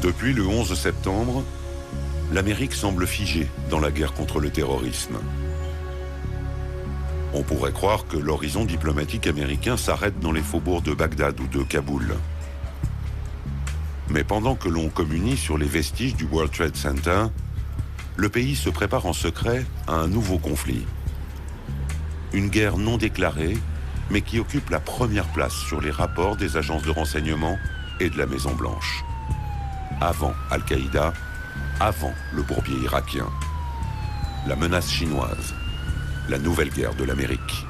Depuis le 11 septembre, l'Amérique semble figée dans la guerre contre le terrorisme. On pourrait croire que l'horizon diplomatique américain s'arrête dans les faubourgs de Bagdad ou de Kaboul. Mais pendant que l'on communie sur les vestiges du World Trade Center, le pays se prépare en secret à un nouveau conflit. Une guerre non déclarée, mais qui occupe la première place sur les rapports des agences de renseignement et de la Maison-Blanche. Avant Al-Qaïda, avant le bourbier irakien. La menace chinoise, la nouvelle guerre de l'Amérique.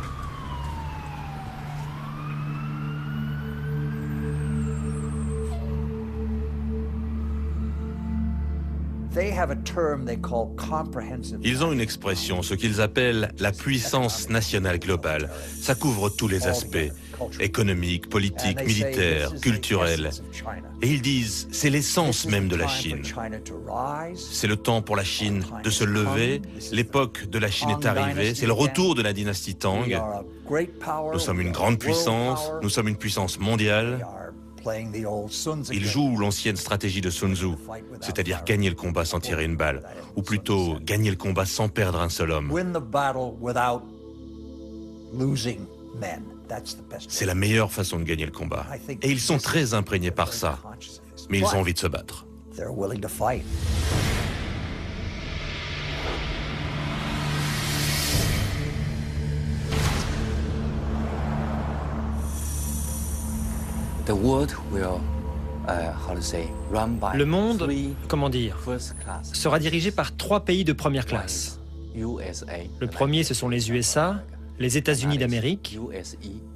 Ils ont une expression, ce qu'ils appellent la puissance nationale globale. Ça couvre tous les aspects, économiques, politiques, militaires, culturels. Et ils disent, c'est l'essence même de la Chine. C'est le temps pour la Chine de se lever, l'époque de la Chine est arrivée, c'est le retour de la dynastie Tang. Nous sommes une grande puissance, nous sommes une puissance mondiale. Ils jouent l'ancienne stratégie de Sun Tzu, c'est-à-dire gagner le combat sans tirer une balle, ou plutôt gagner le combat sans perdre un seul homme. C'est la meilleure façon de gagner le combat. Et ils sont très imprégnés par ça, mais ils ont envie de se battre. Le monde, comment dire, sera dirigé par 3 pays de première classe. Le premier, ce sont les USA, les États-Unis d'Amérique.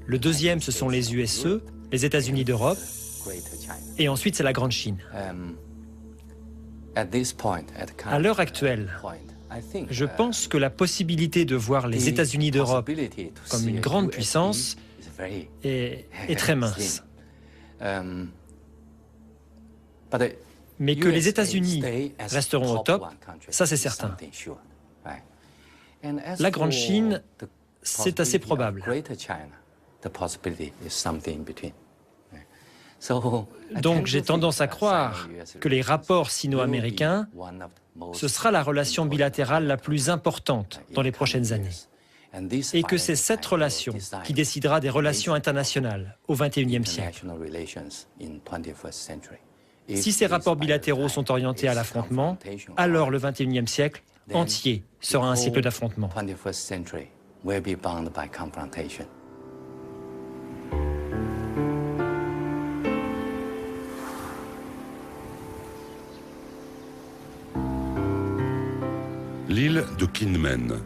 Le deuxième, ce sont les USE, les États-Unis d'Europe. Et ensuite, c'est la Grande Chine. À l'heure actuelle, je pense que la possibilité de voir les États-Unis d'Europe comme une grande puissance est très mince. Mais que les États-Unis resteront au top, ça c'est certain. La Grande Chine, c'est assez probable. Donc j'ai tendance à croire que les rapports sino-américains, ce sera la relation bilatérale la plus importante dans les prochaines années. Et que c'est cette relation qui décidera des relations internationales au XXIe siècle. Si ces rapports bilatéraux sont orientés à l'affrontement, alors le XXIe siècle entier sera un siècle d'affrontement. L'île de Kinmen,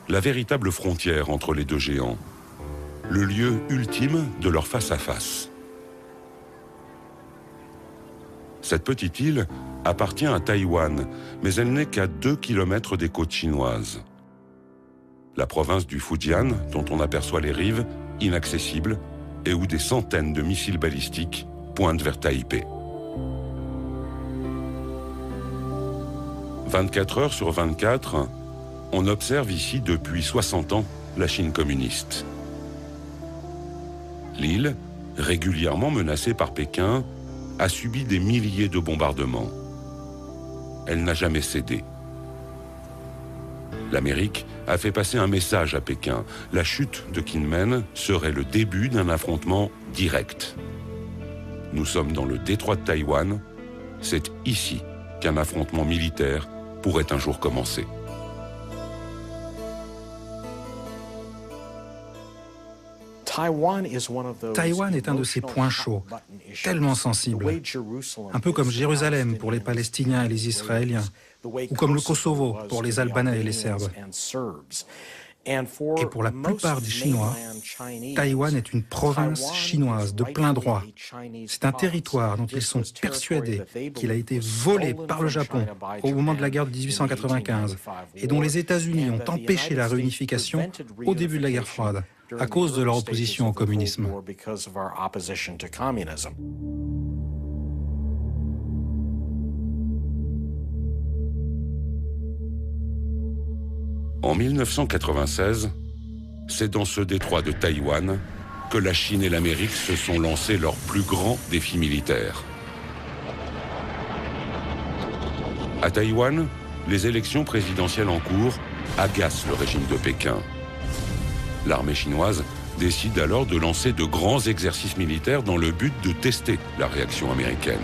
la véritable frontière entre les deux géants, le lieu ultime de leur face-à-face. Cette petite île appartient à Taïwan, mais elle n'est qu'à 2 kilomètres des côtes chinoises. La province du Fujian, dont on aperçoit les rives, inaccessibles, et où des centaines de missiles balistiques pointent vers Taipei. 24 heures sur 24, on observe ici depuis 60 ans la Chine communiste. L'île, régulièrement menacée par Pékin, a subi des milliers de bombardements. Elle n'a jamais cédé. L'Amérique a fait passer un message à Pékin. La chute de Kinmen serait le début d'un affrontement direct. Nous sommes dans le détroit de Taïwan. C'est ici qu'un affrontement militaire pourrait un jour commencer. Taïwan est un de ces points chauds, tellement sensibles, un peu comme Jérusalem pour les Palestiniens et les Israéliens, ou comme le Kosovo pour les Albanais et les Serbes. Et pour la plupart des Chinois, Taïwan est une province chinoise de plein droit. C'est un territoire dont ils sont persuadés qu'il a été volé par le Japon au moment de la guerre de 1895 et dont les États-Unis ont empêché la réunification au début de la guerre froide à cause de leur opposition au communisme. En 1996, c'est dans ce détroit de Taïwan que la Chine et l'Amérique se sont lancés leur plus grand défi militaire. À Taïwan, les élections présidentielles en cours agacent le régime de Pékin. L'armée chinoise décide alors de lancer de grands exercices militaires dans le but de tester la réaction américaine.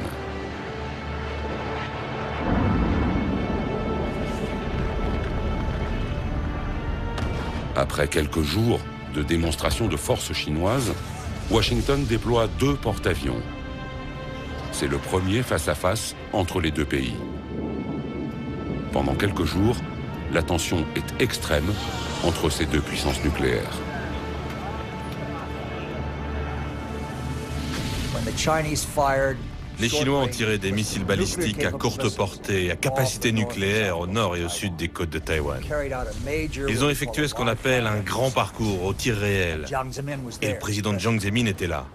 Après quelques jours de démonstration de force chinoise, Washington déploie 2 porte-avions. C'est le premier face-à-face entre les deux pays. Pendant quelques jours, la tension est extrême entre ces deux puissances nucléaires. Les Chinois ont tiré des missiles balistiques à courte portée, à capacité nucléaire au nord et au sud des côtes de Taïwan. Ils ont effectué ce qu'on appelle un grand parcours au tir réel. Et le président Jiang Zemin était là.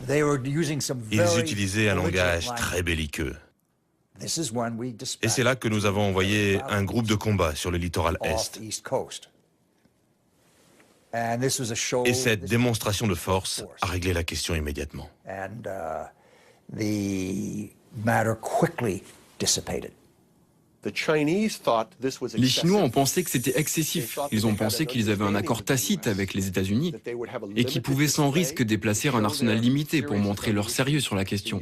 Ils utilisaient un langage très belliqueux. Et c'est là que nous avons envoyé un groupe de combat sur le littoral est. Et cette démonstration de force a réglé la question immédiatement. Les Chinois ont pensé que c'était excessif. Ils ont pensé qu'ils avaient un accord tacite avec les États-Unis et qu'ils pouvaient sans risque déplacer un arsenal limité pour montrer leur sérieux sur la question.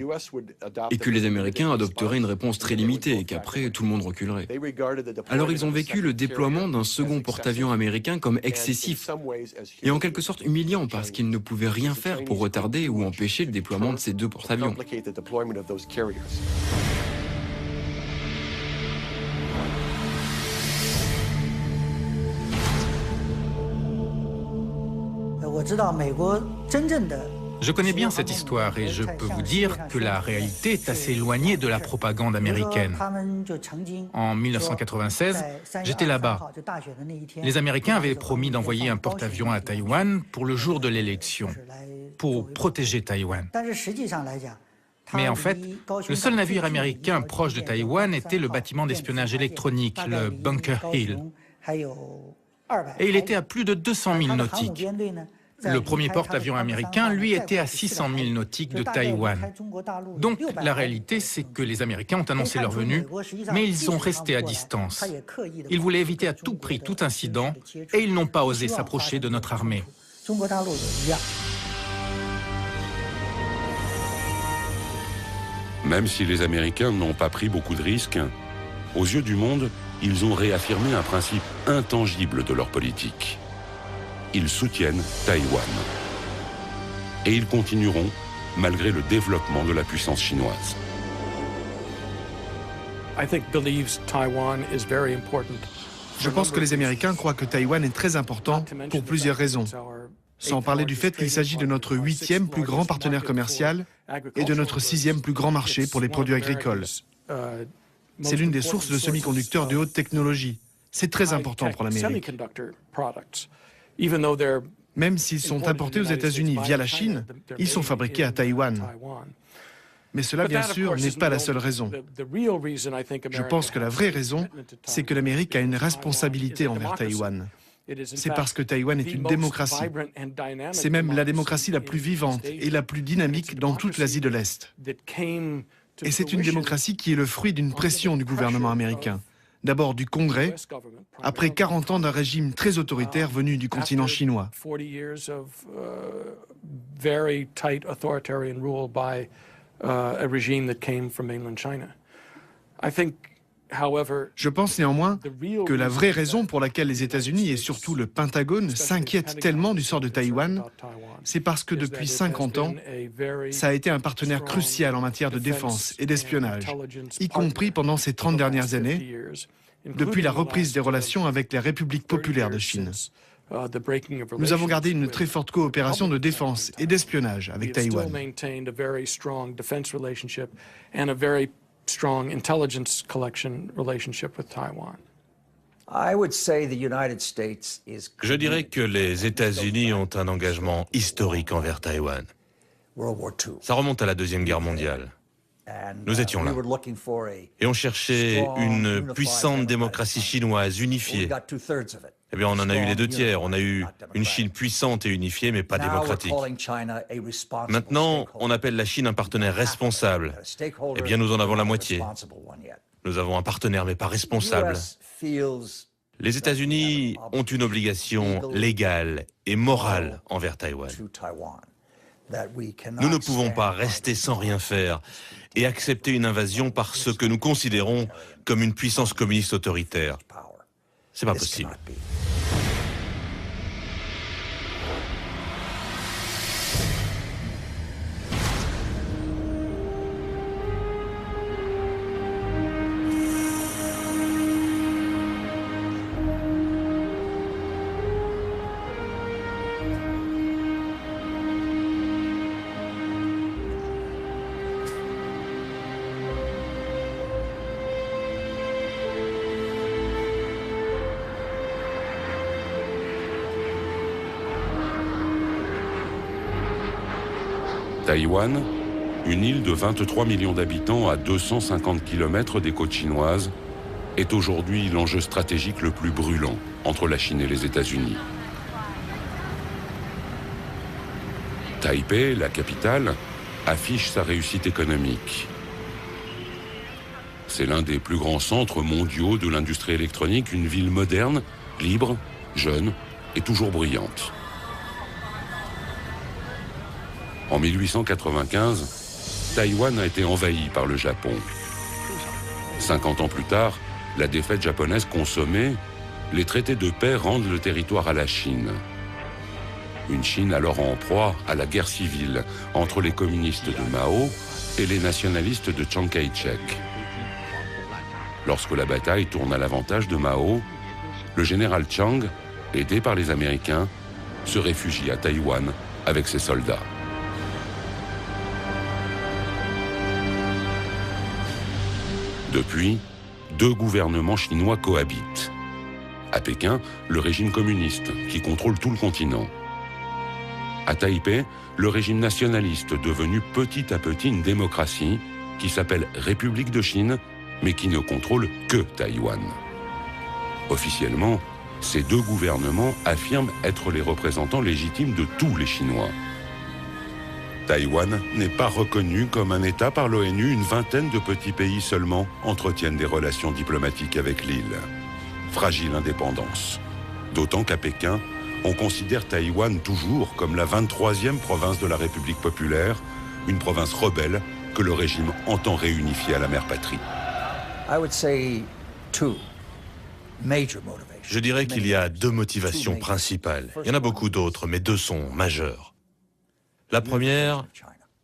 Et que les Américains adopteraient une réponse très limitée et qu'après tout le monde reculerait. Alors ils ont vécu le déploiement d'un second porte-avions américain comme excessif et en quelque sorte humiliant parce qu'ils ne pouvaient rien faire pour retarder ou empêcher le déploiement de ces 2 porte-avions. Je connais bien cette histoire et je peux vous dire que la réalité est assez éloignée de la propagande américaine. En 1996, j'étais là-bas. Les Américains avaient promis d'envoyer un porte-avions à Taïwan pour le jour de l'élection, pour protéger Taïwan. Mais en fait, le seul navire américain proche de Taïwan était le bâtiment d'espionnage électronique, le Bunker Hill. Et il était à plus de 200 000 nautiques. Le premier porte-avions américain, lui, était à 600 000 nautiques de Taïwan. Donc, la réalité, c'est que les Américains ont annoncé leur venue, mais ils ont resté à distance. Ils voulaient éviter à tout prix tout incident, et ils n'ont pas osé s'approcher de notre armée. Même si les Américains n'ont pas pris beaucoup de risques, aux yeux du monde, ils ont réaffirmé un principe intangible de leur politique. Ils soutiennent Taïwan. Et ils continueront malgré le développement de la puissance chinoise. Je pense que les Américains croient que Taïwan est très important pour plusieurs raisons. Sans parler du fait qu'il s'agit de notre 8e plus grand partenaire commercial et de notre 6e plus grand marché pour les produits agricoles. C'est l'une des sources de semi-conducteurs de haute technologie. C'est très important pour l'Amérique. Même s'ils sont importés aux États-Unis via la Chine, ils sont fabriqués à Taïwan. Mais cela, bien sûr, n'est pas la seule raison. Je pense que la vraie raison, c'est que l'Amérique a une responsabilité envers Taïwan. C'est parce que Taïwan est une démocratie. C'est même la démocratie la plus vivante et la plus dynamique dans toute l'Asie de l'Est. Et c'est une démocratie qui est le fruit d'une pression du gouvernement américain. D'abord du Congrès, après 40 ans d'un régime très autoritaire venu du continent chinois. Je pense néanmoins que la vraie raison pour laquelle les États-Unis et surtout le Pentagone s'inquiètent tellement du sort de Taïwan, c'est parce que depuis 50 ans, ça a été un partenaire crucial en matière de défense et d'espionnage, y compris pendant ces 30 dernières années, depuis la reprise des relations avec les républiques populaires de Chine. Nous avons gardé une très forte coopération de défense et d'espionnage avec Taïwan. Strong intelligence collection relationship with Taiwan. Je dirais que les États-Unis ont un engagement historique envers Taïwan. Ça remonte à la Deuxième Guerre mondiale. Nous étions là. Et on cherchait une puissante démocratie chinoise unifiée. Eh bien, on en a eu les 2/3. On a eu une Chine puissante et unifiée, mais pas démocratique. Maintenant, on appelle la Chine un partenaire responsable. Eh bien, nous en avons la moitié. Nous avons un partenaire mais pas responsable. Les États-Unis ont une obligation légale et morale envers Taïwan. Nous ne pouvons pas rester sans rien faire et accepter une invasion par ce que nous considérons comme une puissance communiste autoritaire. C'est pas possible. Taïwan, une île de 23 millions d'habitants à 250 km des côtes chinoises, est aujourd'hui l'enjeu stratégique le plus brûlant entre la Chine et les États-Unis. Taipei, la capitale, affiche sa réussite économique. C'est l'un des plus grands centres mondiaux de l'industrie électronique, une ville moderne, libre, jeune et toujours bruyante. En 1895, Taïwan a été envahi par le Japon. 50 ans plus tard, la défaite japonaise consommée, les traités de paix rendent le territoire à la Chine. Une Chine alors en proie à la guerre civile entre les communistes de Mao et les nationalistes de Chiang Kai-shek. Lorsque la bataille tourne à l'avantage de Mao, le général Chiang, aidé par les Américains, se réfugie à Taïwan avec ses soldats. Depuis, deux gouvernements chinois cohabitent. À Pékin, le régime communiste qui contrôle tout le continent. À Taipei, le régime nationaliste devenu petit à petit une démocratie qui s'appelle République de Chine, mais qui ne contrôle que Taïwan. Officiellement, ces deux gouvernements affirment être les représentants légitimes de tous les Chinois. Taïwan n'est pas reconnu comme un État par l'ONU. Une vingtaine de petits pays seulement entretiennent des relations diplomatiques avec l'île. Fragile indépendance. D'autant qu'à Pékin, on considère Taïwan toujours comme la 23e province de la République populaire, une province rebelle que le régime entend réunifier à la mère patrie. Je dirais qu'il y a deux motivations principales. Il y en a beaucoup d'autres, mais deux sont majeures. La première,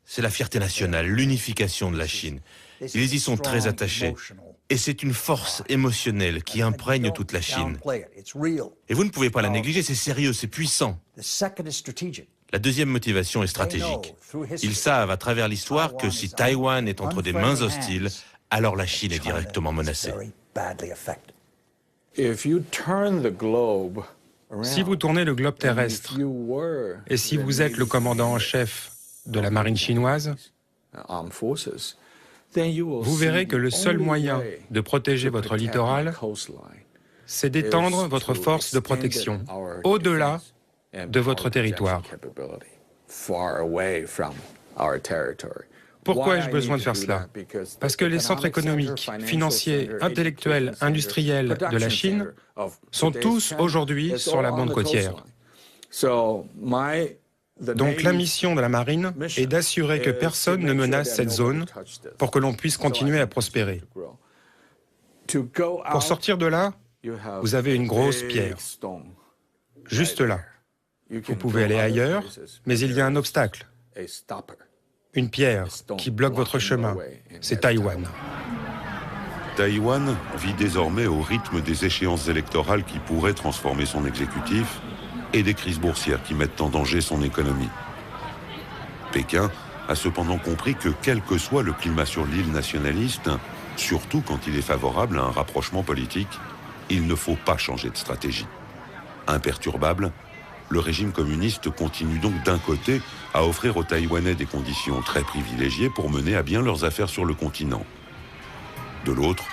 c'est la fierté nationale, l'unification de la Chine. Ils y sont très attachés. Et c'est une force émotionnelle qui imprègne toute la Chine. Et vous ne pouvez pas la négliger, c'est sérieux, c'est puissant. La deuxième motivation est stratégique. Ils savent à travers l'histoire que si Taïwan est entre des mains hostiles, alors la Chine est directement menacée. Si vous tournez le globe terrestre, et si vous êtes le commandant en chef de la marine chinoise, vous verrez que le seul moyen de protéger votre littoral, c'est d'étendre votre force de protection au-delà de votre territoire. Pourquoi ai-je besoin de faire cela? Parce que les centres économiques, financiers, intellectuels, industriels de la Chine sont tous aujourd'hui sur la bande côtière. Donc la mission de la marine est d'assurer que personne ne menace cette zone pour que l'on puisse continuer à prospérer. Pour sortir de là, vous avez une grosse pierre, juste là. Vous pouvez aller ailleurs, mais il y a un obstacle. Une pierre qui bloque votre chemin, c'est Taïwan. Taïwan vit désormais au rythme des échéances électorales qui pourraient transformer son exécutif et des crises boursières qui mettent en danger son économie. Pékin a cependant compris que quel que soit le climat sur l'île nationaliste, surtout quand il est favorable à un rapprochement politique, il ne faut pas changer de stratégie. Imperturbable, le régime communiste continue donc d'un côté à offrir aux Taïwanais des conditions très privilégiées pour mener à bien leurs affaires sur le continent. De l'autre,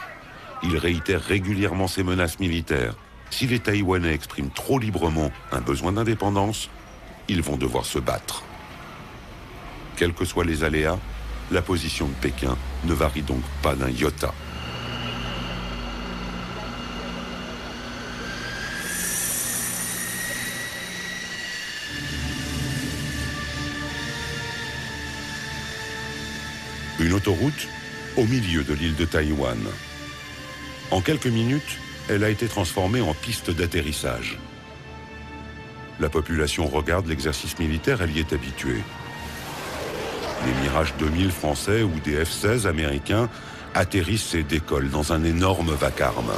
il réitère régulièrement ses menaces militaires. Si les Taïwanais expriment trop librement un besoin d'indépendance, ils vont devoir se battre. Quels que soient les aléas, la position de Pékin ne varie donc pas d'un iota. autoroute au milieu de l'île de Taïwan. En quelques minutes, elle a été transformée en piste d'atterrissage. La population regarde l'exercice militaire, elle y est habituée. Les Mirage 2000 français ou des F-16 américains atterrissent et décollent dans un énorme vacarme.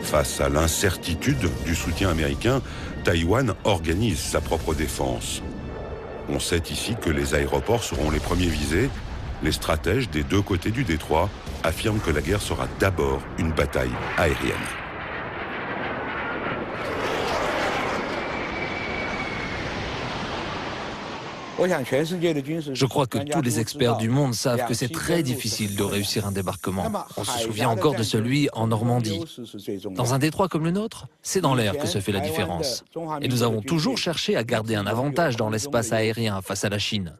Face à l'incertitude du soutien américain, Taïwan organise sa propre défense. On sait ici que les aéroports seront les premiers visés. Les stratèges des deux côtés du détroit affirment que la guerre sera d'abord une bataille aérienne. Je crois que tous les experts du monde savent que c'est très difficile de réussir un débarquement. On se souvient encore de celui en Normandie. Dans un détroit comme le nôtre, c'est dans l'air que se fait la différence. Et nous avons toujours cherché à garder un avantage dans l'espace aérien face à la Chine.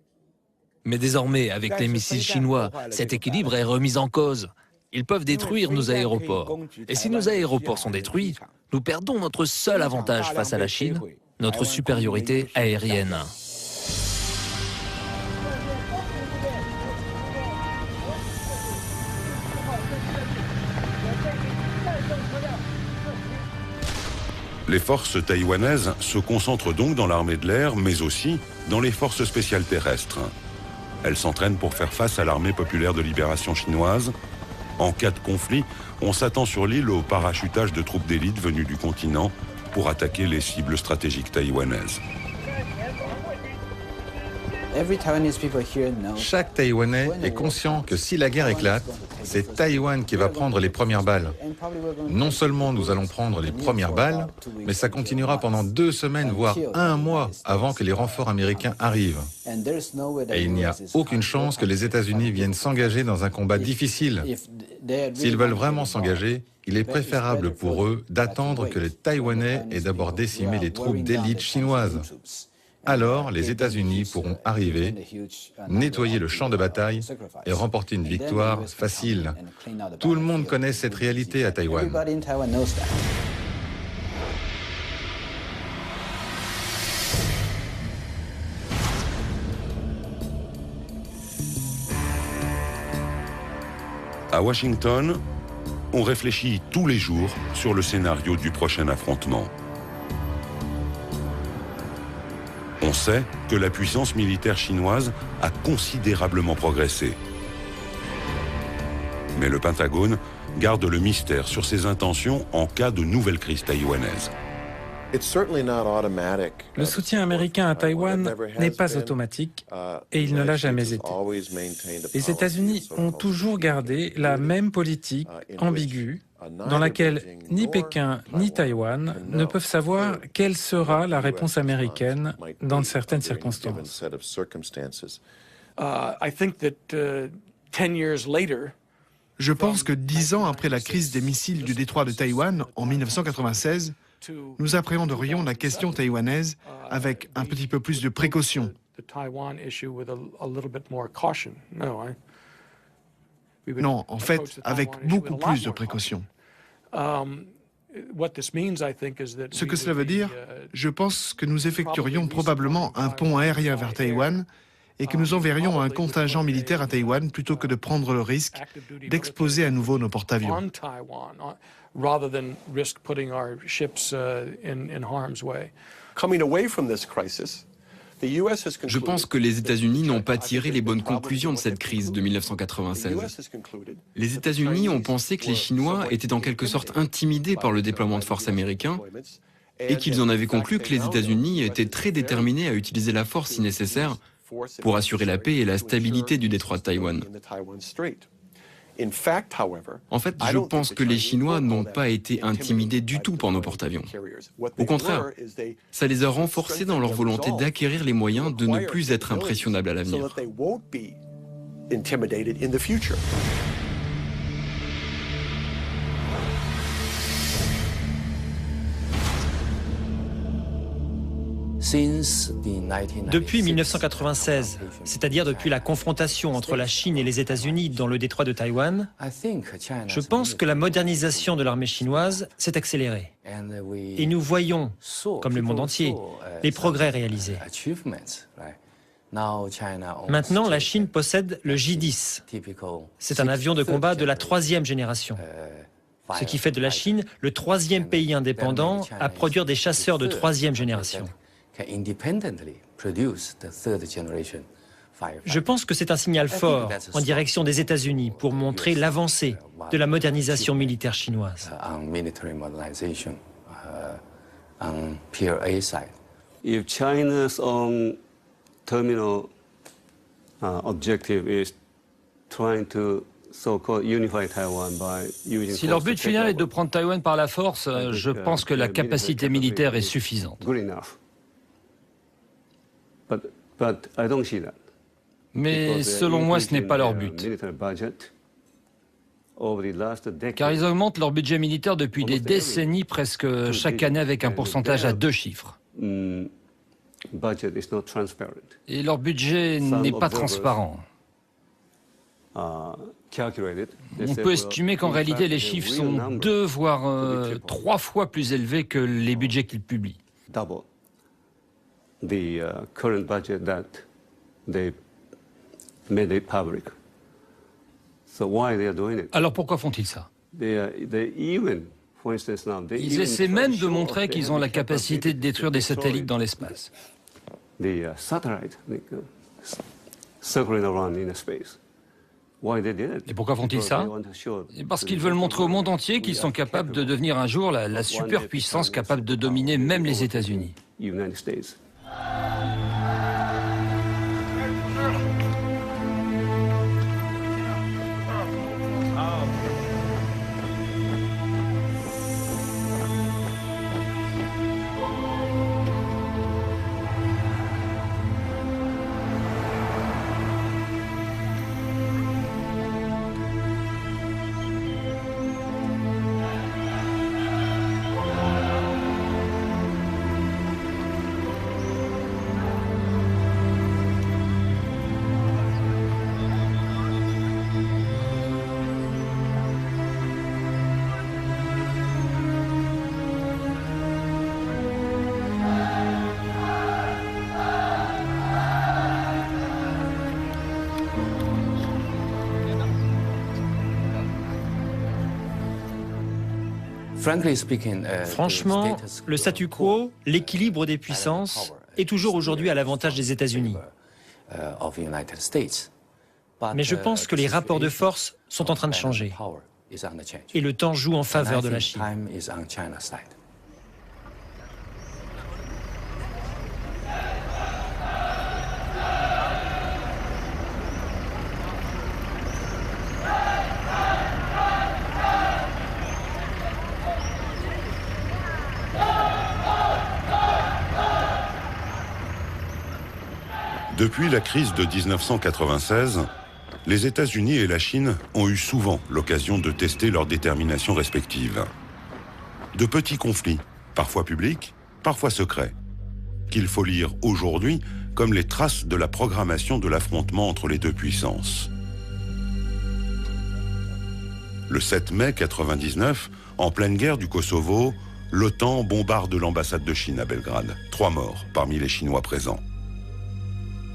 Mais désormais, avec les missiles chinois, cet équilibre est remis en cause. Ils peuvent détruire nos aéroports. Et si nos aéroports sont détruits, nous perdons notre seul avantage face à la Chine, notre supériorité aérienne. Les forces taïwanaises se concentrent donc dans l'armée de l'air, mais aussi dans les forces spéciales terrestres. Elles s'entraînent pour faire face à l'armée populaire de libération chinoise. En cas de conflit, on s'attend sur l'île au parachutage de troupes d'élite venues du continent pour attaquer les cibles stratégiques taïwanaises. Chaque Taïwanais est conscient que si la guerre éclate, c'est Taïwan qui va prendre les premières balles. Non seulement nous allons prendre les premières balles, mais ça continuera pendant 2 semaines, voire 1 mois avant que les renforts américains arrivent. Et il n'y a aucune chance que les États-Unis viennent s'engager dans un combat difficile. S'ils veulent vraiment s'engager, il est préférable pour eux d'attendre que les Taïwanais aient d'abord décimé les troupes d'élite chinoises. Alors, les États-Unis pourront arriver, nettoyer le champ de bataille et remporter une victoire facile. Tout le monde connaît cette réalité à Taïwan. À Washington, on réfléchit tous les jours sur le scénario du prochain affrontement. On sait que la puissance militaire chinoise a considérablement progressé. Mais le Pentagone garde le mystère sur ses intentions en cas de nouvelle crise taïwanaise. Le soutien américain à Taïwan n'est pas automatique et il ne l'a jamais été. Les États-Unis ont toujours gardé la même politique ambiguë dans laquelle ni Pékin ni Taïwan ne peuvent savoir quelle sera la réponse américaine dans certaines circonstances. Je pense que 10 ans après la crise des missiles du détroit de Taïwan en 1996, nous appréhenderions la question taïwanaise avec un petit peu plus de précaution. Non, en fait, avec beaucoup plus de précaution. Ce que cela veut dire, je pense que nous effectuerions probablement un pont aérien vers Taïwan et que nous enverrions un contingent militaire à Taïwan plutôt que de prendre le risque d'exposer à nouveau nos porte-avions. Je pense que les États-Unis n'ont pas tiré les bonnes conclusions de cette crise de 1996. Les États-Unis ont pensé que les Chinois étaient en quelque sorte intimidés par le déploiement de forces américains et qu'ils en avaient conclu que les États-Unis étaient très déterminés à utiliser la force si nécessaire pour assurer la paix et la stabilité du détroit de Taïwan. En fait, je pense que les Chinois n'ont pas été intimidés du tout par nos porte-avions. Au contraire, ça les a renforcés dans leur volonté d'acquérir les moyens de ne plus être impressionnables à l'avenir. Depuis 1996, c'est-à-dire depuis la confrontation entre la Chine et les États-Unis dans le détroit de Taïwan, je pense que la modernisation de l'armée chinoise s'est accélérée. Et nous voyons, comme le monde entier, les progrès réalisés. Maintenant, la Chine possède le J-10. C'est un avion de combat de la 3e génération. Ce qui fait de la Chine le 3e pays indépendant à produire des chasseurs de 3e génération. Je pense que c'est un signal fort en direction des États-Unis pour montrer l'avancée de la modernisation militaire chinoise. If China's own terminal objective is trying to so-called unify Taiwan by using Si leur but final est de prendre Taïwan par la force, je pense que la capacité militaire est suffisante. But I don't see that. Mais selon moi, ce n'est pas leur but. Car ils augmentent leur budget militaire depuis des décennies, presque chaque année avec un pourcentage à 2 chiffres. Et leur budget n'est pas transparent. On peut estimer qu'en réalité, les chiffres sont 2 voire 3 fois plus élevés que les budgets qu'ils publient. Alors pourquoi font-ils ça? Ils essaient même de montrer qu'ils ont la capacité de détruire des satellites dans l'espace. Et pourquoi font-ils ça? Parce qu'ils veulent montrer au monde entier qu'ils sont capables de devenir un jour la superpuissance capable de dominer même les États-Unis. Franchement, le statu quo, l'équilibre des puissances, est toujours aujourd'hui à l'avantage des États-Unis. Mais je pense que les rapports de force sont en train de changer. Et le temps joue en faveur de la Chine. Depuis la crise de 1996, les États-Unis et la Chine ont eu souvent l'occasion de tester leur détermination respective. De petits conflits, parfois publics, parfois secrets, qu'il faut lire aujourd'hui comme les traces de la programmation de l'affrontement entre les deux puissances. Le 7 mai 1999, en pleine guerre du Kosovo, l'OTAN bombarde l'ambassade de Chine à Belgrade. 3 morts parmi les Chinois présents.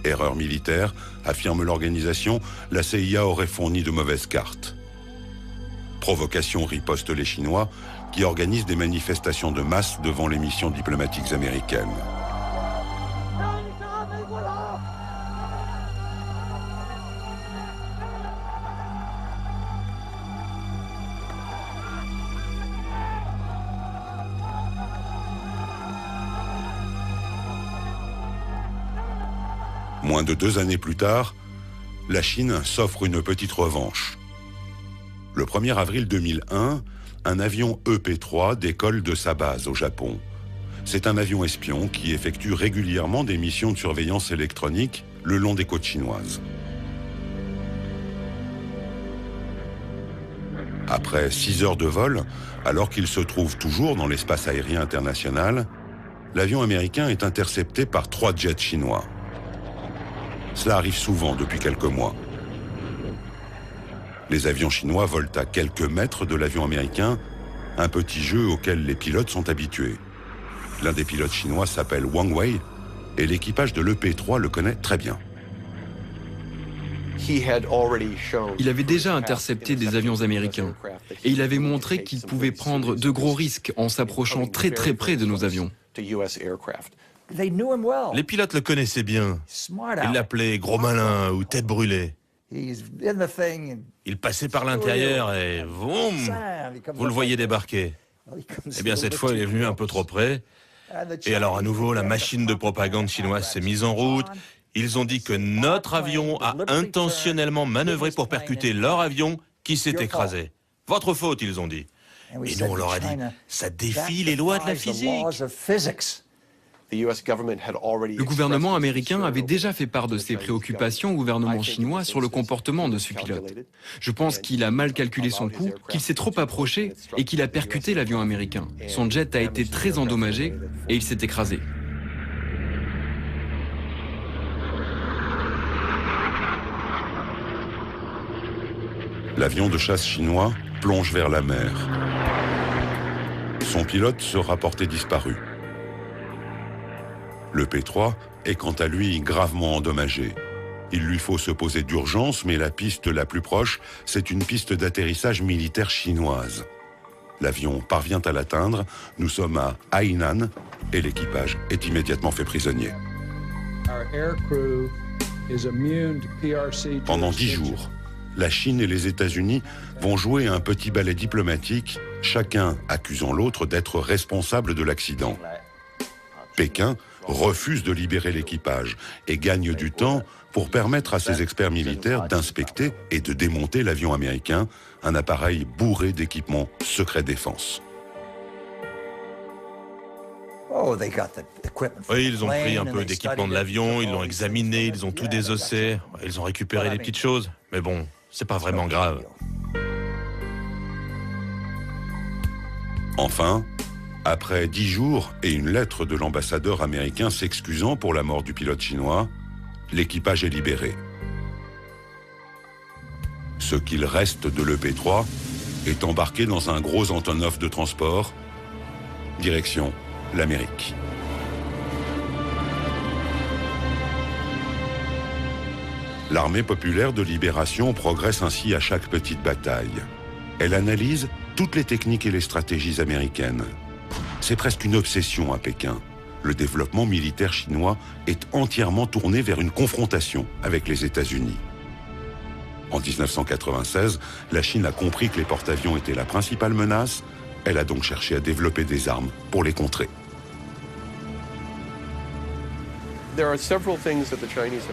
Erreur militaire, affirme l'organisation, la CIA aurait fourni de mauvaises cartes. Provocation riposte les Chinois, qui organisent des manifestations de masse devant les missions diplomatiques américaines. Moins de 2 années plus tard, la Chine s'offre une petite revanche. Le 1er avril 2001, un avion EP-3 décolle de sa base au Japon. C'est un avion espion qui effectue régulièrement des missions de surveillance électronique le long des côtes chinoises. Après 6 heures de vol, alors qu'il se trouve toujours dans l'espace aérien international, l'avion américain est intercepté par 3 jets chinois. Cela arrive souvent depuis quelques mois. Les avions chinois volent à quelques mètres de l'avion américain, un petit jeu auquel les pilotes sont habitués. L'un des pilotes chinois s'appelle Wang Wei et l'équipage de l'EP-3 le connaît très bien. Il avait déjà intercepté des avions américains et il avait montré qu'il pouvait prendre de gros risques en s'approchant très près de nos avions. Les pilotes le connaissaient bien. Ils l'appelaient Gros Malin ou Tête Brûlée. Il passait par l'intérieur et boum, vous le voyez débarquer. Eh bien, cette fois, il est venu un peu trop près. Et alors, à nouveau, la machine de propagande chinoise s'est mise en route. Ils ont dit que notre avion a intentionnellement manœuvré pour percuter leur avion qui s'est écrasé. Votre faute, ils ont dit. Et nous, on leur a dit, ça défie les lois de la physique. Le gouvernement américain avait déjà fait part de ses préoccupations au gouvernement chinois sur le comportement de ce pilote. Je pense qu'il a mal calculé son coup, qu'il s'est trop approché et qu'il a percuté l'avion américain. Son jet a été très endommagé et il s'est écrasé. L'avion de chasse chinois plonge vers la mer. Son pilote sera porté disparu. Le P-3 est quant à lui gravement endommagé. Il lui faut se poser d'urgence, mais la piste la plus proche, c'est une piste d'atterrissage militaire chinoise. L'avion parvient à l'atteindre, nous sommes à Hainan et l'équipage est immédiatement fait prisonnier. Pendant 10 jours, la Chine et les États-Unis vont jouer un petit ballet diplomatique, chacun accusant l'autre d'être responsable de l'accident. Pékin refuse de libérer l'équipage et gagne du temps pour permettre à ses experts militaires d'inspecter et de démonter l'avion américain, un appareil bourré d'équipements secret défense. Oui, ils ont pris un peu d'équipement de l'avion, ils l'ont examiné, ils ont tout désossé, ils ont récupéré des petites choses, mais bon, c'est pas vraiment grave. Enfin, après 10 jours et une lettre de l'ambassadeur américain s'excusant pour la mort du pilote chinois, l'équipage est libéré. Ce qu'il reste de l'EP-3 est embarqué dans un gros Antonov de transport, direction l'Amérique. L'armée populaire de libération progresse ainsi à chaque petite bataille. Elle analyse toutes les techniques et les stratégies américaines. C'est presque une obsession à Pékin. Le développement militaire chinois est entièrement tourné vers une confrontation avec les États-Unis. En 1996, la Chine a compris que les porte-avions étaient la principale menace. Elle a donc cherché à développer des armes pour les contrer.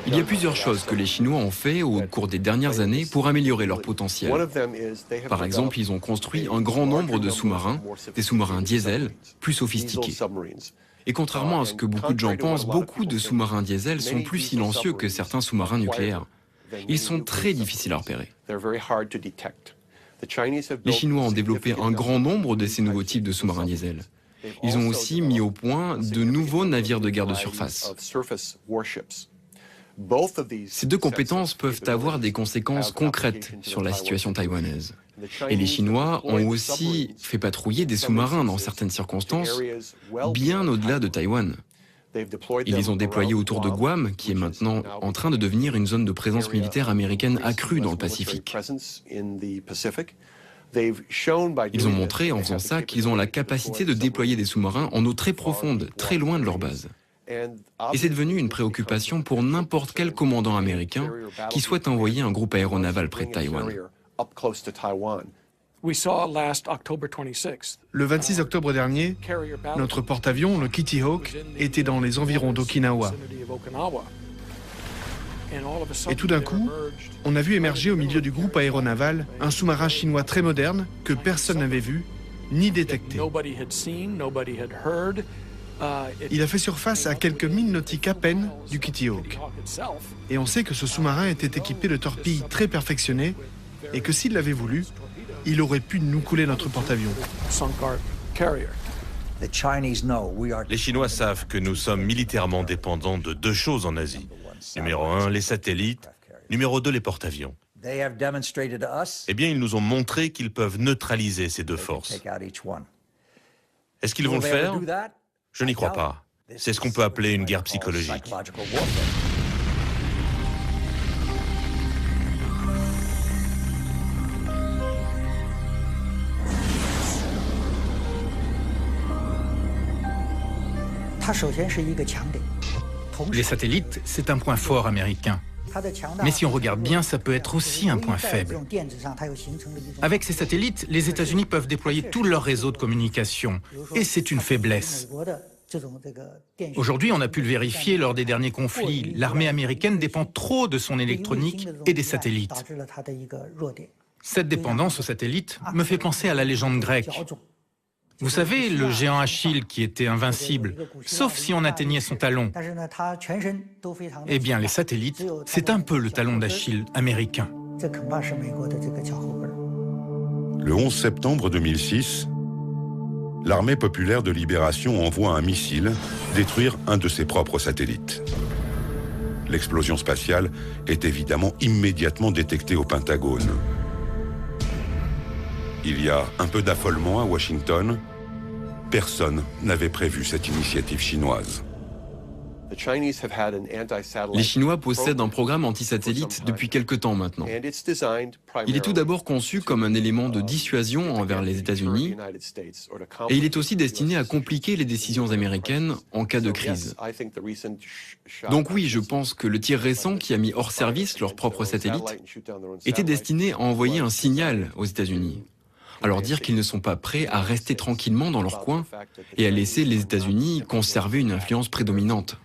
Il y a plusieurs choses que les Chinois ont fait au cours des dernières années pour améliorer leur potentiel. Par exemple, ils ont construit un grand nombre de sous-marins, des sous-marins diesel, plus sophistiqués. Et contrairement à ce que beaucoup de gens pensent, beaucoup de sous-marins diesel sont plus silencieux que certains sous-marins nucléaires. Ils sont très difficiles à repérer. Les Chinois ont développé un grand nombre de ces nouveaux types de sous-marins diesel. Ils ont aussi mis au point de nouveaux navires de guerre de surface. Ces deux compétences peuvent avoir des conséquences concrètes sur la situation taïwanaise. Et les Chinois ont aussi fait patrouiller des sous-marins dans certaines circonstances, bien au-delà de Taïwan. Ils les ont déployés autour de Guam, qui est maintenant en train de devenir une zone de présence militaire américaine accrue dans le Pacifique. Ils ont montré, en faisant ça, qu'ils ont la capacité de déployer des sous-marins en eau très profonde, très loin de leur base. Et c'est devenu une préoccupation pour n'importe quel commandant américain qui souhaite envoyer un groupe aéronaval près de Taïwan. Le 26 octobre dernier, notre porte-avions, le Kitty Hawk, était dans les environs d'Okinawa. Et tout d'un coup, on a vu émerger au milieu du groupe aéronaval un sous-marin chinois très moderne que personne n'avait vu ni détecté. Il a fait surface à quelques milles nautiques à peine du Kitty Hawk. Et on sait que ce sous-marin était équipé de torpilles très perfectionnées et que s'il l'avait voulu, il aurait pu nous couler notre porte-avions. Les Chinois savent que nous sommes militairement dépendants de deux choses en Asie. Numéro 1, les satellites. Numéro 2, les porte-avions. Eh bien, ils nous ont montré qu'ils peuvent neutraliser ces deux forces. Est-ce qu'ils vont le faire? Je n'y crois pas. C'est ce qu'on peut appeler une guerre psychologique. Les satellites, c'est un point fort américain. Mais si on regarde bien, ça peut être aussi un point faible. Avec ces satellites, les États-Unis peuvent déployer tout leur réseau de communication. Et c'est une faiblesse. Aujourd'hui, on a pu le vérifier lors des derniers conflits. L'armée américaine dépend trop de son électronique et des satellites. Cette dépendance aux satellites me fait penser à la légende grecque. Vous savez, le géant Achille qui était invincible, sauf si on atteignait son talon. Eh bien, les satellites, c'est un peu le talon d'Achille américain. Le 11 septembre 2006, l'armée populaire de libération envoie un missile détruire un de ses propres satellites. L'explosion spatiale est évidemment immédiatement détectée au Pentagone. Il y a un peu d'affolement à Washington. Personne n'avait prévu cette initiative chinoise. Les Chinois possèdent un programme anti-satellite depuis quelque temps maintenant. Il est tout d'abord conçu comme un élément de dissuasion envers les États-Unis et il est aussi destiné à compliquer les décisions américaines en cas de crise. Donc oui, je pense que le tir récent qui a mis hors service leur propre satellite était destiné à envoyer un signal aux États-Unis. À leur dire qu'ils ne sont pas prêts à rester tranquillement dans leur coin et à laisser les États-Unis conserver une influence prédominante.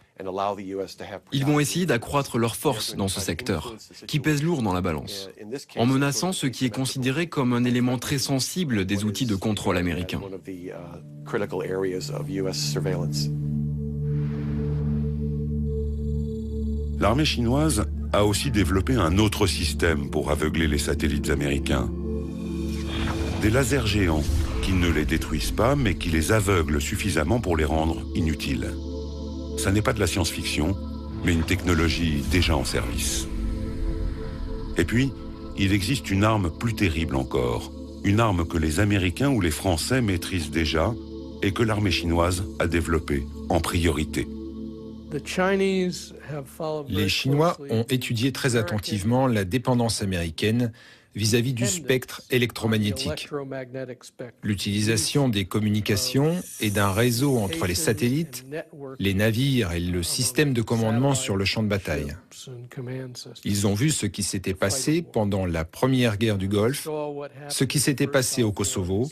Ils vont essayer d'accroître leur force dans ce secteur, qui pèse lourd dans la balance, en menaçant ce qui est considéré comme un élément très sensible des outils de contrôle américains. L'armée chinoise a aussi développé un autre système pour aveugler les satellites américains. Des lasers géants qui ne les détruisent pas, mais qui les aveuglent suffisamment pour les rendre inutiles. Ça n'est pas de la science-fiction, mais une technologie déjà en service. Et puis, il existe une arme plus terrible encore, une arme que les Américains ou les Français maîtrisent déjà et que l'armée chinoise a développée en priorité. Les Chinois ont étudié très attentivement la dépendance américaine vis-à-vis du spectre électromagnétique. L'utilisation des communications et d'un réseau entre les satellites, les navires et le système de commandement sur le champ de bataille. Ils ont vu ce qui s'était passé pendant la première guerre du Golfe, ce qui s'était passé au Kosovo.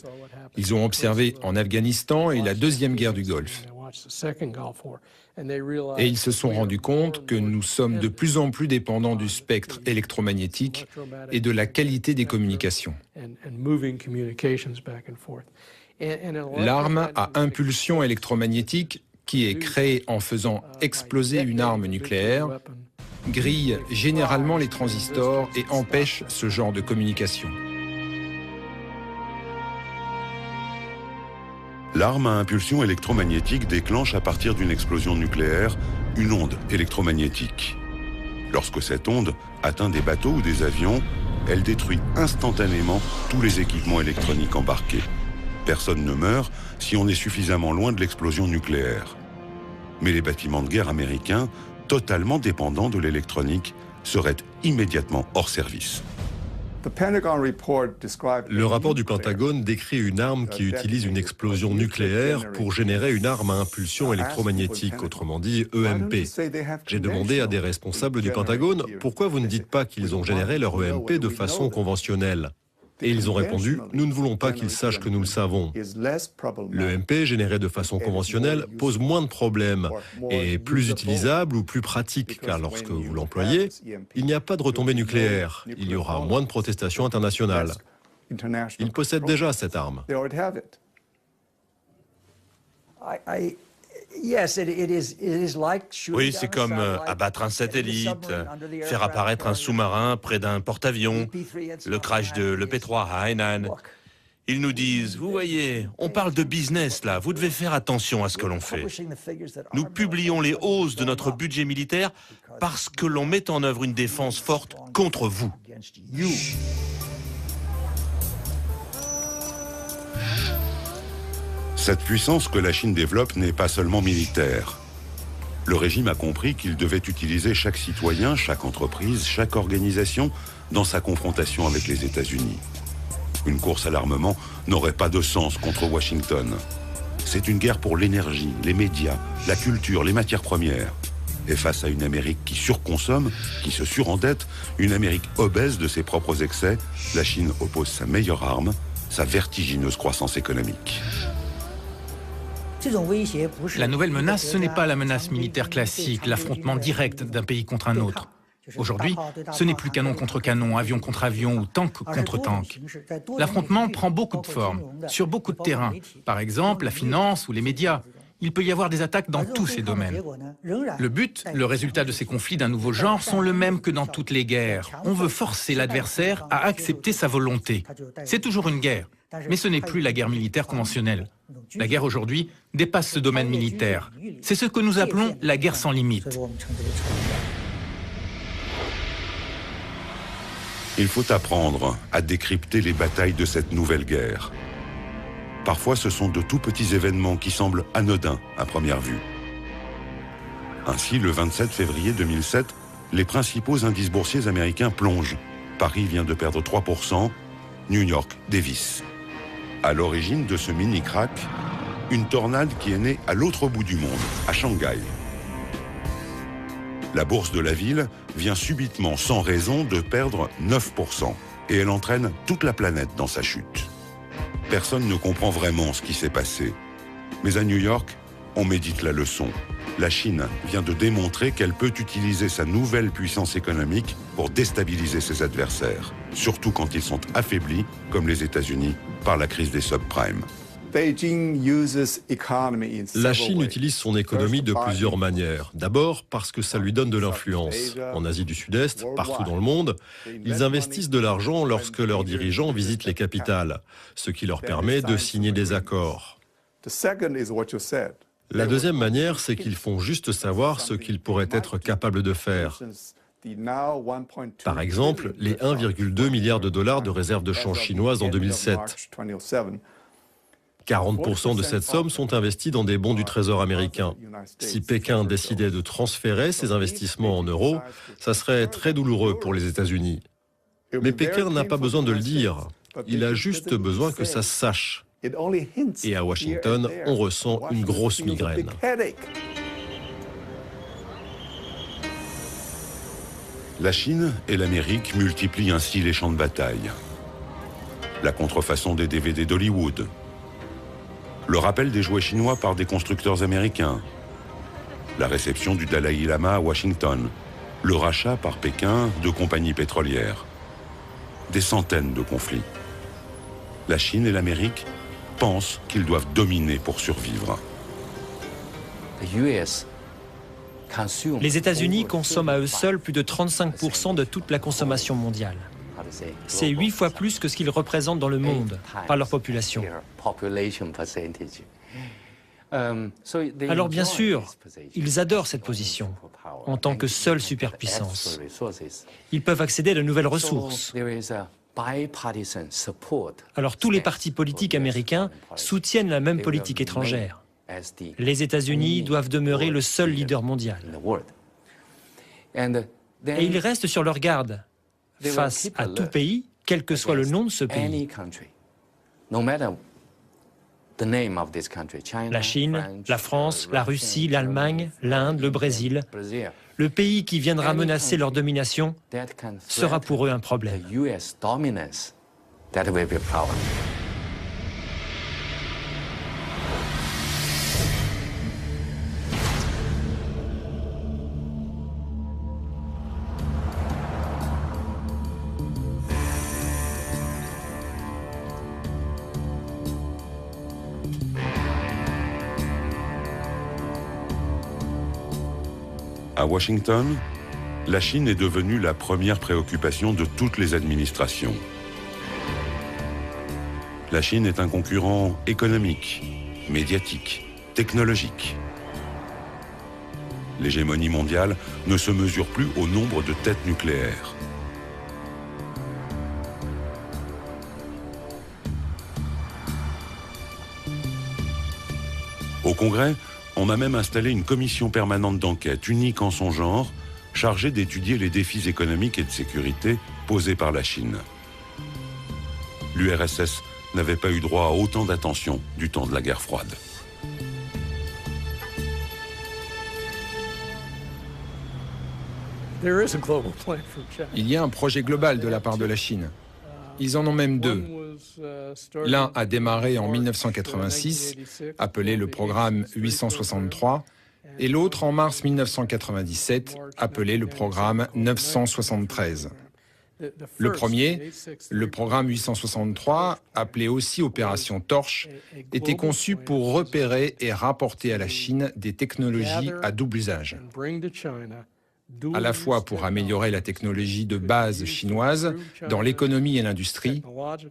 Ils ont observé en Afghanistan et la deuxième guerre du Golfe. Et ils se sont rendus compte que nous sommes de plus en plus dépendants du spectre électromagnétique et de la qualité des communications. L'arme à impulsion électromagnétique, qui est créée en faisant exploser une arme nucléaire, grille généralement les transistors et empêche ce genre de communication. L'arme à impulsion électromagnétique déclenche à partir d'une explosion nucléaire une onde électromagnétique. Lorsque cette onde atteint des bateaux ou des avions, elle détruit instantanément tous les équipements électroniques embarqués. Personne ne meurt si on est suffisamment loin de l'explosion nucléaire. Mais les bâtiments de guerre américains, totalement dépendants de l'électronique, seraient immédiatement hors service. Le rapport du Pentagone décrit une arme qui utilise une explosion nucléaire pour générer une arme à impulsion électromagnétique, autrement dit EMP. J'ai demandé à des responsables du Pentagone pourquoi vous ne dites pas qu'ils ont généré leur EMP de façon conventionnelle. Et ils ont répondu, nous ne voulons pas qu'ils sachent que nous le savons. L'EMP généré de façon conventionnelle pose moins de problèmes et est plus utilisable ou plus pratique, car lorsque vous l'employez, il n'y a pas de retombée nucléaire. Il y aura moins de protestations internationales. Ils possèdent déjà cette arme. Oui, c'est comme abattre un satellite, faire apparaître un sous-marin près d'un porte-avions, le crash de l'EP-3 à Hainan. Ils nous disent, vous voyez, on parle de business là, vous devez faire attention à ce que l'on fait. Nous publions les hausses de notre budget militaire parce que l'on met en œuvre une défense forte contre vous. Cette puissance que la Chine développe n'est pas seulement militaire. Le régime a compris qu'il devait utiliser chaque citoyen, chaque entreprise, chaque organisation dans sa confrontation avec les États-Unis. Une course à l'armement n'aurait pas de sens contre Washington. C'est une guerre pour l'énergie, les médias, la culture, les matières premières. Et face à une Amérique qui surconsomme, qui se surendette, une Amérique obèse de ses propres excès, la Chine oppose sa meilleure arme, sa vertigineuse croissance économique. La nouvelle menace, ce n'est pas la menace militaire classique, l'affrontement direct d'un pays contre un autre. Aujourd'hui, ce n'est plus canon contre canon, avion contre avion ou tank contre tank. L'affrontement prend beaucoup de formes, sur beaucoup de terrains. Par exemple, la finance ou les médias. Il peut y avoir des attaques dans tous ces domaines. Le but, le résultat de ces conflits d'un nouveau genre sont le même que dans toutes les guerres. On veut forcer l'adversaire à accepter sa volonté. C'est toujours une guerre, mais ce n'est plus la guerre militaire conventionnelle. La guerre aujourd'hui dépasse ce domaine militaire. C'est ce que nous appelons la guerre sans limite. Il faut apprendre à décrypter les batailles de cette nouvelle guerre. Parfois, ce sont de tout petits événements qui semblent anodins à première vue. Ainsi, le 27 février 2007, les principaux indices boursiers américains plongent. Paris vient de perdre 3%, New York dévisse. À l'origine de ce mini-crack, une tornade qui est née à l'autre bout du monde, à Shanghai. La bourse de la ville vient subitement, sans raison, de perdre 9%. Et elle entraîne toute la planète dans sa chute. Personne ne comprend vraiment ce qui s'est passé. Mais à New York, on médite la leçon. La Chine vient de démontrer qu'elle peut utiliser sa nouvelle puissance économique pour déstabiliser ses adversaires, surtout quand ils sont affaiblis, comme les États-Unis, par la crise des subprimes. La Chine utilise son économie de plusieurs manières. D'abord parce que ça lui donne de l'influence. En Asie du Sud-Est, partout dans le monde, ils investissent de l'argent lorsque leurs dirigeants visitent les capitales, ce qui leur permet de signer des accords. La deuxième manière, c'est qu'ils font juste savoir ce qu'ils pourraient être capables de faire. Par exemple, les 1,2 milliard de dollars de réserves de change chinoises en 2007. 40% de cette somme sont investis dans des bons du Trésor américain. Si Pékin décidait de transférer ces investissements en euros, ça serait très douloureux pour les États-Unis. Mais Pékin n'a pas besoin de le dire. Il a juste besoin que ça se sache. Et à Washington, on ressent une grosse migraine. La Chine et l'Amérique multiplient ainsi les champs de bataille. La contrefaçon des DVD d'Hollywood, le rappel des jouets chinois par des constructeurs américains, la réception du Dalai Lama à Washington, le rachat par Pékin de compagnies pétrolières. Des centaines de conflits. La Chine et l'Amérique pensent qu'ils doivent dominer pour survivre. Les États-Unis consomment à eux seuls plus de 35% de toute la consommation mondiale. C'est 8 fois plus que ce qu'ils représentent dans le monde par leur population. Alors bien sûr, ils adorent cette position en tant que seule superpuissance. Ils peuvent accéder à de nouvelles ressources. Alors tous les partis politiques américains soutiennent la même politique étrangère. Les États-Unis doivent demeurer le seul leader mondial. Et ils restent sur leur garde face à tout pays, quel que soit le nom de ce pays. La Chine, la France, la Russie, l'Allemagne, l'Inde, le Brésil. Le pays qui viendra menacer leur domination sera pour eux un problème. À Washington, la Chine est devenue la première préoccupation de toutes les administrations. La Chine est un concurrent économique, médiatique, technologique. L'hégémonie mondiale ne se mesure plus au nombre de têtes nucléaires. Au Congrès, on a même installé une commission permanente d'enquête, unique en son genre, chargée d'étudier les défis économiques et de sécurité posés par la Chine. L'URSS n'avait pas eu droit à autant d'attention du temps de la guerre froide. Il y a un projet global de la part de la Chine. Ils en ont même deux. L'un a démarré en 1986, appelé le programme 863, et l'autre en mars 1997, appelé le programme 973. Le premier, le programme 863, appelé aussi Opération Torche, était conçu pour repérer et rapporter à la Chine des technologies à double usage, à la fois pour améliorer la technologie de base chinoise dans l'économie et l'industrie,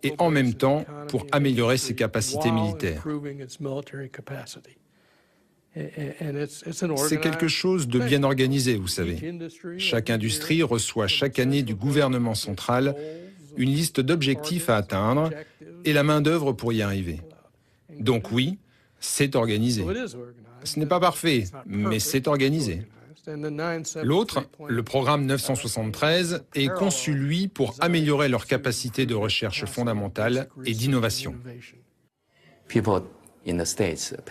et en même temps pour améliorer ses capacités militaires. C'est quelque chose de bien organisé, vous savez. Chaque industrie reçoit chaque année du gouvernement central une liste d'objectifs à atteindre et la main-d'œuvre pour y arriver. Donc oui, c'est organisé. Ce n'est pas parfait, mais c'est organisé. L'autre, le programme 973, est conçu, lui, pour améliorer leurs capacités de recherche fondamentale et d'innovation.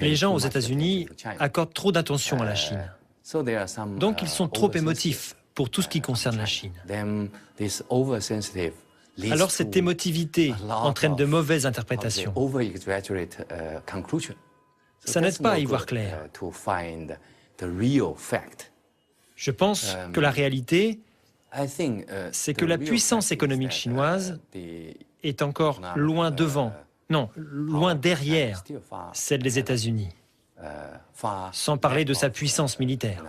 Les gens aux États-Unis accordent trop d'attention à la Chine. Donc ils sont trop émotifs pour tout ce qui concerne la Chine. Alors cette émotivité entraîne de mauvaises interprétations. Ça n'aide pas à y voir clair. Je pense que la réalité, c'est que la puissance économique chinoise est encore loin devant, non, loin derrière celle des États-Unis, sans parler de sa puissance militaire.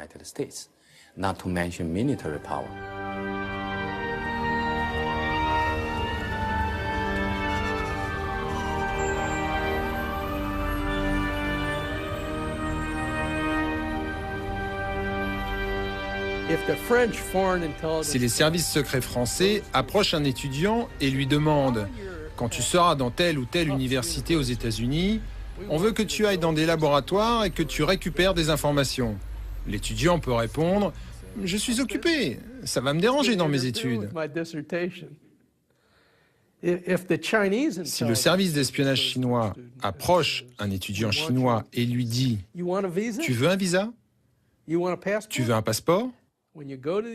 Si les services secrets français approchent un étudiant et lui demandent « Quand tu seras dans telle ou telle université aux États-Unis, on veut que tu ailles dans des laboratoires et que tu récupères des informations. » L'étudiant peut répondre « Je suis occupé, ça va me déranger dans mes études. » Si le service d'espionnage chinois approche un étudiant chinois et lui dit « Tu veux un visa ? Tu veux un passeport ?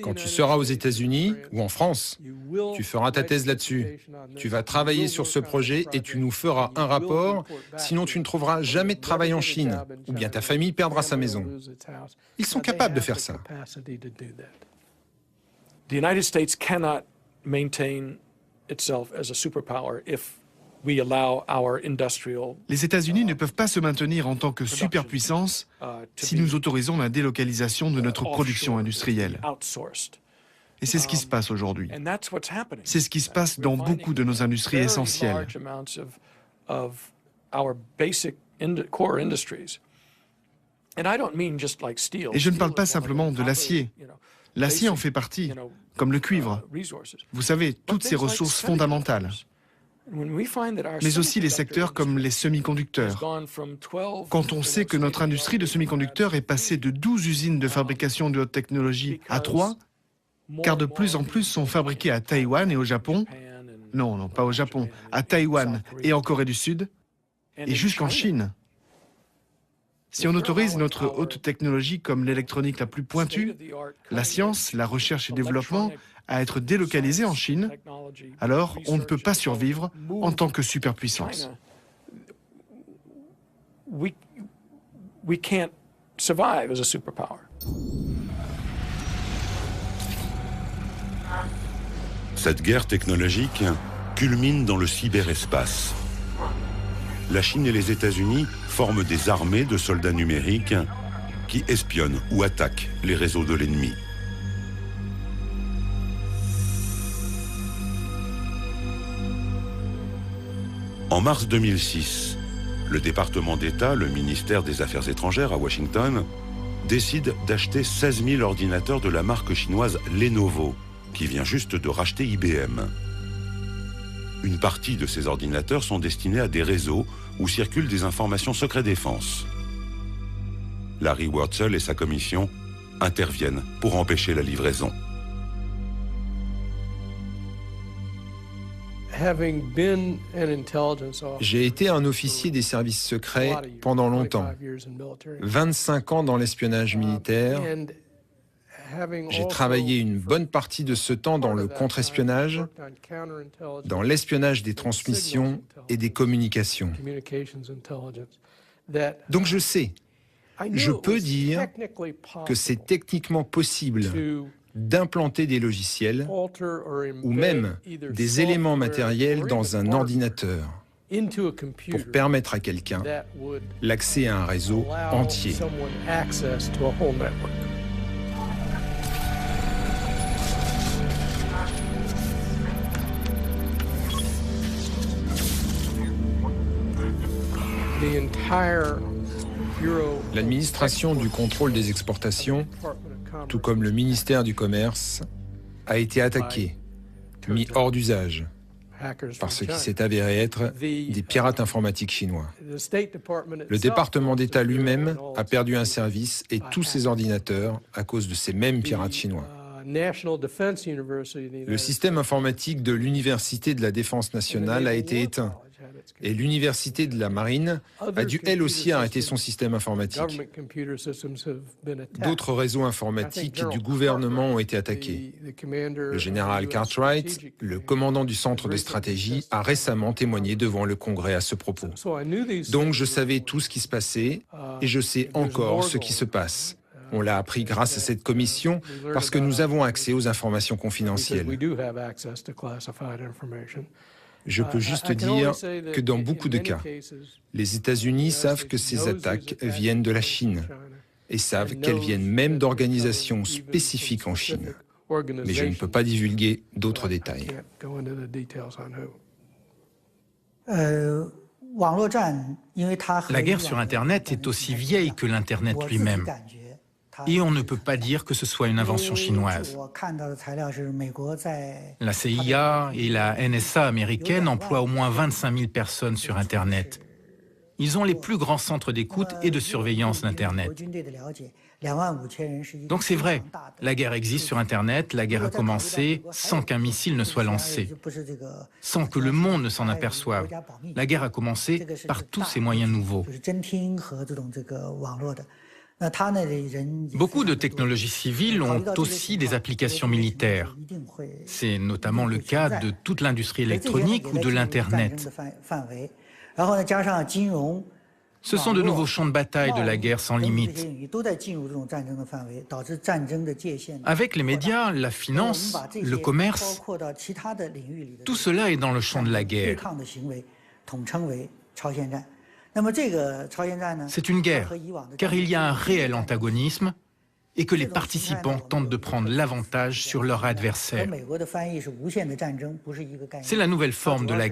Quand tu seras aux États-Unis ou en France, tu feras ta thèse là-dessus. Tu vas travailler sur ce projet et tu nous feras un rapport, sinon tu ne trouveras jamais de travail en Chine, ou bien ta famille perdra sa maison. Ils sont capables de faire ça. The United States cannot maintain itself as a superpower if we allow our industrial. Les États-Unis ne peuvent pas se maintenir en tant que superpuissance si nous autorisons la délocalisation de notre production industrielle. Et c'est ce qui se passe aujourd'hui. C'est ce qui se passe dans beaucoup de nos industries essentielles. Et je ne parle pas simplement de l'acier. L'acier en fait partie, comme le cuivre. Vous savez, toutes ces ressources fondamentales. Mais aussi les secteurs comme les semi-conducteurs. Quand on sait que notre industrie de semi-conducteurs est passée de 12 usines de fabrication de haute technologie à 3, car de plus en plus sont fabriquées à Taïwan et au Japon, non, pas au Japon, à Taïwan et en Corée du Sud, et jusqu'en Chine. Si on autorise notre haute technologie comme l'électronique la plus pointue, la science, la recherche et développement à être délocalisée en Chine, alors on ne peut pas survivre en tant que superpuissance. We can't survive as a superpower. Cette guerre technologique culmine dans le cyberespace. La Chine et les États-Unis forment des armées de soldats numériques qui espionnent ou attaquent les réseaux de l'ennemi. En mars 2006, le département d'État, le ministère des Affaires étrangères à Washington, décide d'acheter 16 000 ordinateurs de la marque chinoise Lenovo, qui vient juste de racheter IBM. Une partie de ces ordinateurs sont destinés à des réseaux où circulent des informations secret défense. Larry Wurtzel et sa commission interviennent pour empêcher la livraison. J'ai été un officier des services secrets pendant longtemps, 25 ans dans l'espionnage militaire. J'ai travaillé une bonne partie de ce temps dans le contre-espionnage, dans l'espionnage des transmissions et des communications. Donc je sais, je peux dire que c'est techniquement possible d'implanter des logiciels ou même des éléments matériels dans un ordinateur pour permettre à quelqu'un l'accès à un réseau entier. L'administration du contrôle des exportations, tout comme le ministère du Commerce, a été attaquée, mis hors d'usage, par ce qui s'est avéré être des pirates informatiques chinois. Le département d'État lui-même a perdu un service et tous ses ordinateurs à cause de ces mêmes pirates chinois. Le système informatique de l'Université de la Défense nationale a été éteint. Et l'Université de la Marine a dû elle aussi arrêter son système informatique. D'autres réseaux informatiques du gouvernement ont été attaqués. Le général Cartwright, le commandant du centre de stratégie, a récemment témoigné devant le Congrès à ce propos. Donc je savais tout ce qui se passait et je sais encore ce qui se passe. On l'a appris grâce à cette commission parce que nous avons accès aux informations confidentielles. Je peux juste dire que dans beaucoup de cas, les États-Unis savent que ces attaques viennent de la Chine et savent qu'elles viennent même d'organisations spécifiques en Chine. Mais je ne peux pas divulguer d'autres détails. La guerre sur Internet est aussi vieille que l'Internet lui-même. Et on ne peut pas dire que ce soit une invention chinoise. La CIA et la NSA américaine emploient au moins 25 000 personnes sur Internet. Ils ont les plus grands centres d'écoute et de surveillance d'Internet. Donc c'est vrai, la guerre existe sur Internet, la guerre a commencé sans qu'un missile ne soit lancé, sans que le monde ne s'en aperçoive. La guerre a commencé par tous ces moyens nouveaux. Beaucoup de technologies civiles ont aussi des applications militaires. C'est notamment le cas de toute l'industrie électronique ou de l'Internet. Ce sont de nouveaux champs de bataille de la guerre sans limite. Avec les médias, la finance, le commerce, tout cela est dans le champ de la guerre. C'est une guerre, car il y a un réel antagonisme et que les participants tentent de prendre l'avantage sur leur adversaire. C'est la nouvelle forme de la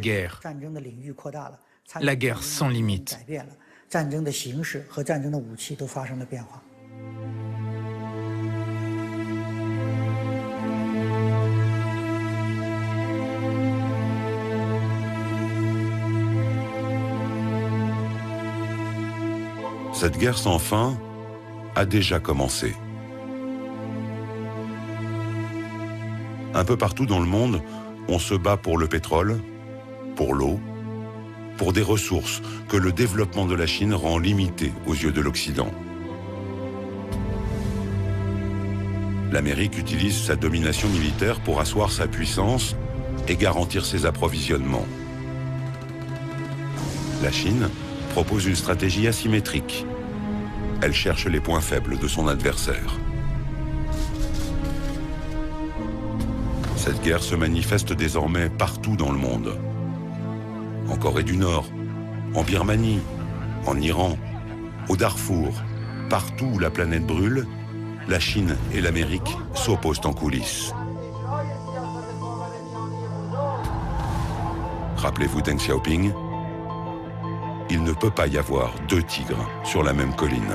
guerre sans limite. Cette guerre sans fin a déjà commencé. Un peu partout dans le monde, on se bat pour le pétrole, pour l'eau, pour des ressources que le développement de la Chine rend limitées aux yeux de l'Occident. L'Amérique utilise sa domination militaire pour asseoir sa puissance et garantir ses approvisionnements. La Chine propose une stratégie asymétrique. Elle cherche les points faibles de son adversaire. Cette guerre se manifeste désormais partout dans le monde. En Corée du Nord, en Birmanie, en Iran, au Darfour, partout où la planète brûle, la Chine et l'Amérique s'opposent en coulisses. Rappelez-vous Deng Xiaoping, il ne peut pas y avoir deux tigres sur la même colline.